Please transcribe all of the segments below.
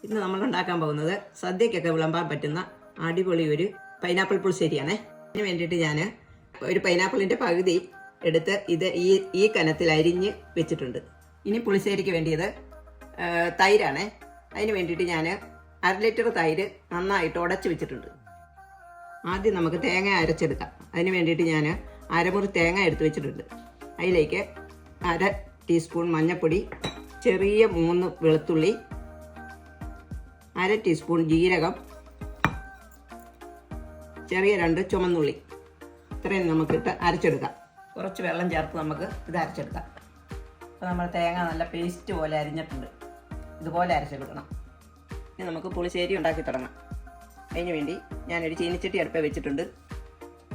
ഇന്ന് നമ്മൾ ഉണ്ടാക്കാൻ പോകുന്നത് സദ്യക്കൊക്കെ വിളമ്പാൻ പറ്റുന്ന അടിപൊളി ഒരു പൈനാപ്പിൾ പുളിശ്ശേരിയാണ്. അതിന് വേണ്ടിയിട്ട് ഞാൻ ഒരു പൈനാപ്പിളിൻ്റെ പകുതി എടുത്ത് ഇത് ഈ കനത്തിൽ അരിഞ്ഞ് വെച്ചിട്ടുണ്ട്. ഇനി പുളിശ്ശേരിക്ക് വേണ്ടിയത് തൈരാണ്. അതിന് വേണ്ടിയിട്ട് ഞാൻ 1/2 ലിറ്റർ തൈര് നന്നായിട്ട് ഉടച്ച് വെച്ചിട്ടുണ്ട്. ആദ്യം നമുക്ക് തേങ്ങ അരച്ചെടുക്കാം. അതിന് വേണ്ടിയിട്ട് ഞാൻ അരമുറി തേങ്ങ എടുത്ത് വെച്ചിട്ടുണ്ട്. അതിലേക്ക് 1/2 ടീസ്പൂൺ മഞ്ഞൾപ്പൊടി, ചെറിയ 3 വെളുത്തുള്ളി, 1/2 ടീസ്പൂൺ ജീരകം, ചെറിയ 2 ചുമന്നുള്ളി, ഇത്രയും നമുക്കിട്ട് അരച്ചെടുക്കാം. കുറച്ച് വെള്ളം ചേർത്ത് നമുക്ക് ഇത് അരച്ചെടുക്കാം. അപ്പോൾ നമ്മൾ തേങ്ങ നല്ല പേസ്റ്റ് പോലെ അരിഞ്ഞിട്ടുണ്ട്. ഇതുപോലെ അരച്ചെടുക്കണം. ഇനി നമുക്ക് പുളിശ്ശേരി ഉണ്ടാക്കി തുടങ്ങാം. അതിന് വേണ്ടി ഞാനൊരു ചീനിച്ചട്ടി അടുപ്പേ വെച്ചിട്ടുണ്ട്.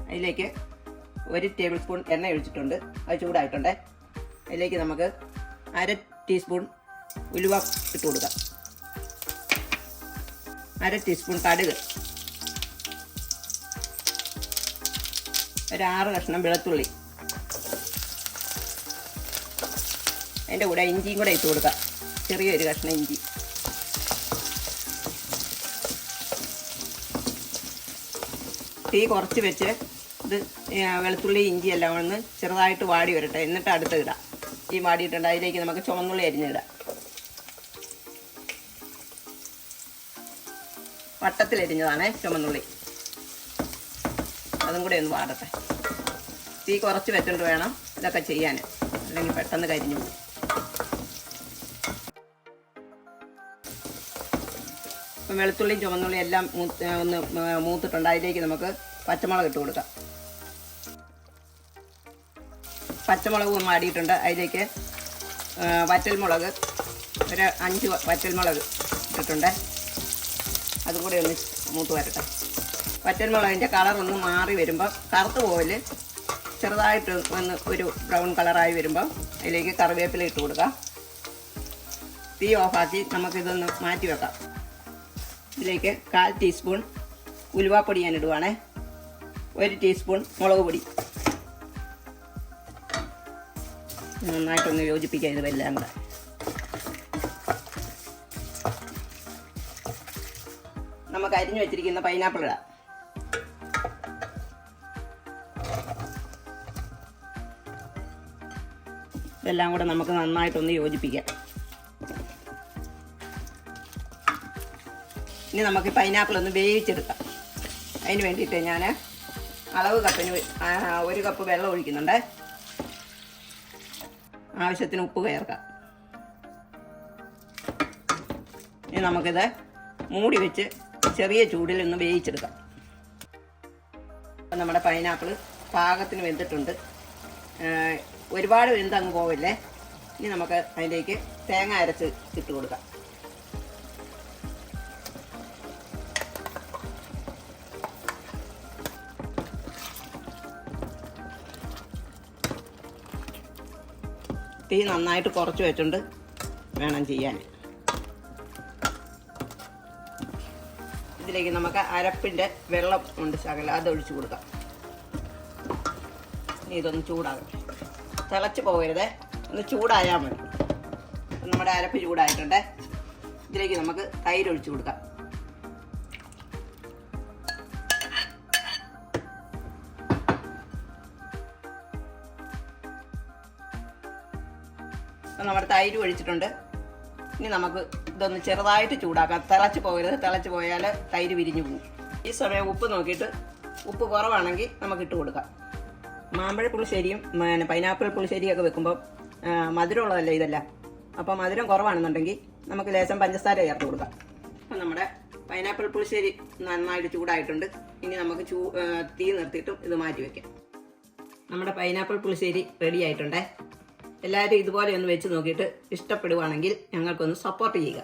അതിലേക്ക് 1 ടേബിൾ സ്പൂൺ എണ്ണ ഒഴിച്ചിട്ടുണ്ട്. അത് ചൂടായിട്ടുണ്ട്. അതിലേക്ക് നമുക്ക് 1/2 ടീസ്പൂൺ ഉലുവ ഇട്ട് കൊടുക്കാം. 1/2 ടീസ്പൂൺ കടുക്, ഒരു 6 കഷ്ണം വെളുത്തുള്ളി, അതിൻ്റെ കൂടെ ഇഞ്ചിയും കൂടെ ഇട്ട് കൊടുക്കാം. ചെറിയൊരു കഷ്ണം ഇഞ്ചി. തീ കുറച്ച് വെച്ച് ഇത് വെളുത്തുള്ളി ഇഞ്ചി എല്ലാം ഒന്ന് ചെറുതായിട്ട് വാടി വരട്ടെ. എന്നിട്ട് അടുത്ത് ഇടാം. ഈ വാടിയിട്ടുണ്ട്. അതിലേക്ക് നമുക്ക് ചുമന്നുള്ളി അരിഞ്ഞിടാം. വട്ടത്തിലരിഞ്ഞതാണ് ചുമന്നുള്ളി. അതും കൂടെ ഒന്ന് വാടട്ടെ. തീ കുറച്ച് വെച്ചിട്ട് വേണം ഇതൊക്കെ ചെയ്യാൻ, അല്ലെങ്കിൽ പെട്ടെന്ന് കരിഞ്ഞു പോകും. ഇപ്പം വെളുത്തുള്ളിയും ചുമന്നുള്ളിയും എല്ലാം ഒന്ന് മൂത്തിട്ടുണ്ട്. അതിലേക്ക് നമുക്ക് പച്ചമുളക് ഇട്ട് കൊടുക്കാം. പച്ചമുളക് മാടിയിട്ടുണ്ട്. അതിലേക്ക് വറ്റൽമുളക്, ഒരു 5 വറ്റൽമുളക് ഇട്ടിട്ടുണ്ട്. അതും കൂടെ ഒന്ന് മൂത്ത് വരട്ടെ. വറ്റൽമുളകിൻ്റെ കളറൊന്ന് മാറി വരുമ്പോൾ, കറുത്ത് പോവല് ചെറുതായിട്ട് ഒന്ന് ഒരു ബ്രൗൺ കളറായി വരുമ്പോൾ അതിലേക്ക് കറിവേപ്പില ഇട്ട് കൊടുക്കാം. തീ ഓഫാക്കി നമുക്കിതൊന്ന് മാറ്റി വെക്കാം. ഇതിലേക്ക് 1/4 ടീസ്പൂൺ ഉലുവാപ്പൊടി ഞാൻ ഇടുവാണേ. 1 ടീസ്പൂൺ മുളക് പൊടി. നന്നായിട്ടൊന്ന് യോജിപ്പിക്കാം ഇതെല്ലാം കൂടെ. നമുക്ക് അരിഞ്ഞു വെച്ചിരിക്കുന്ന പൈനാപ്പിൾ ഇടാം. ഇതെല്ലാം കൂടെ നമുക്ക് നന്നായിട്ടൊന്ന് യോജിപ്പിക്കാം. ഇനി നമുക്ക് പൈനാപ്പിൾ ഒന്ന് വേവിച്ചെടുക്കാം. അതിന് വേണ്ടിയിട്ട് ഞാൻ അളവ് കപ്പിന് 1 കപ്പ് വെള്ളം ഒഴിക്കുന്നുണ്ട്. ആവശ്യത്തിന് ഉപ്പ് ചേർക്കാം. ഇനി നമുക്കിത് മൂടി വെച്ച് ചെറിയ ചൂടിൽ ഒന്ന് വേവിച്ചെടുക്കാം. അപ്പം നമ്മുടെ പൈനാപ്പിൾ പാകത്തിന് വെന്തിട്ടുണ്ട്. ഒരുപാട് വെന്തങ്ങ് പോവില്ലേ. ഇനി നമുക്ക് അതിലേക്ക് തേങ്ങ അരച്ച് ഇട്ട് കൊടുക്കാം. തീ നന്നായിട്ട് കുറച്ച് വെച്ചുകൊണ്ട് വേണം ചെയ്യാൻ. ഇതിലേക്ക് നമുക്ക് അരപ്പിൻ്റെ വെള്ളം ഉണ്ട് ശകലം, അത് ഒഴിച്ച് കൊടുക്കാം. ഇനി ഇതൊന്ന് ചൂടാകട്ടെ. തിളച്ച് പോകരുത്, ഒന്ന് ചൂടായാൽ മതി. നമ്മുടെ അരപ്പ് ചൂടായിട്ടുണ്ട്. ഇതിലേക്ക് നമുക്ക് തൈര് ഒഴിച്ച് കൊടുക്കാം. നമ്മുടെ തൈര് ഒഴിച്ചിട്ടുണ്ട്. ഇനി നമുക്ക് ഇതൊന്ന് ചെറുതായിട്ട് ചൂടാക്കാം. തിളച്ച് പോകരുത്. തിളച്ച് പോയാൽ തൈര് വിരിഞ്ഞു പോകും. ഈ സമയം ഉപ്പ് നോക്കിയിട്ട് ഉപ്പ് കുറവാണെങ്കിൽ നമുക്ക് ഇട്ട് കൊടുക്കാം. മാമ്പഴ പുളിശ്ശേരിയും പൈനാപ്പിൾ പുളിശ്ശേരിയൊക്കെ വെക്കുമ്പോൾ മധുരമുള്ളതല്ലേ ഇതെല്ലാം. അപ്പോൾ മധുരം കുറവാണെന്നുണ്ടെങ്കിൽ നമുക്ക് ലേശം പഞ്ചസാര ചേർത്ത് കൊടുക്കാം. അപ്പം നമ്മുടെ പൈനാപ്പിൾ പുളിശ്ശേരി നന്നായിട്ട് ചൂടായിട്ടുണ്ട്. ഇനി നമുക്ക് തീ നിർത്തിയിട്ടും ഇത് മാറ്റി വയ്ക്കാം. നമ്മുടെ പൈനാപ്പിൾ പുളിശ്ശേരി റെഡി ആയിട്ടുണ്ടേ. എല്ലാവരും ഇതുപോലെ ഒന്ന് വെച്ച് നോക്കിയിട്ട് ഇഷ്ടപ്പെടുവാണെങ്കിൽ ഞങ്ങൾക്കൊന്ന് സപ്പോർട്ട് ചെയ്യുക.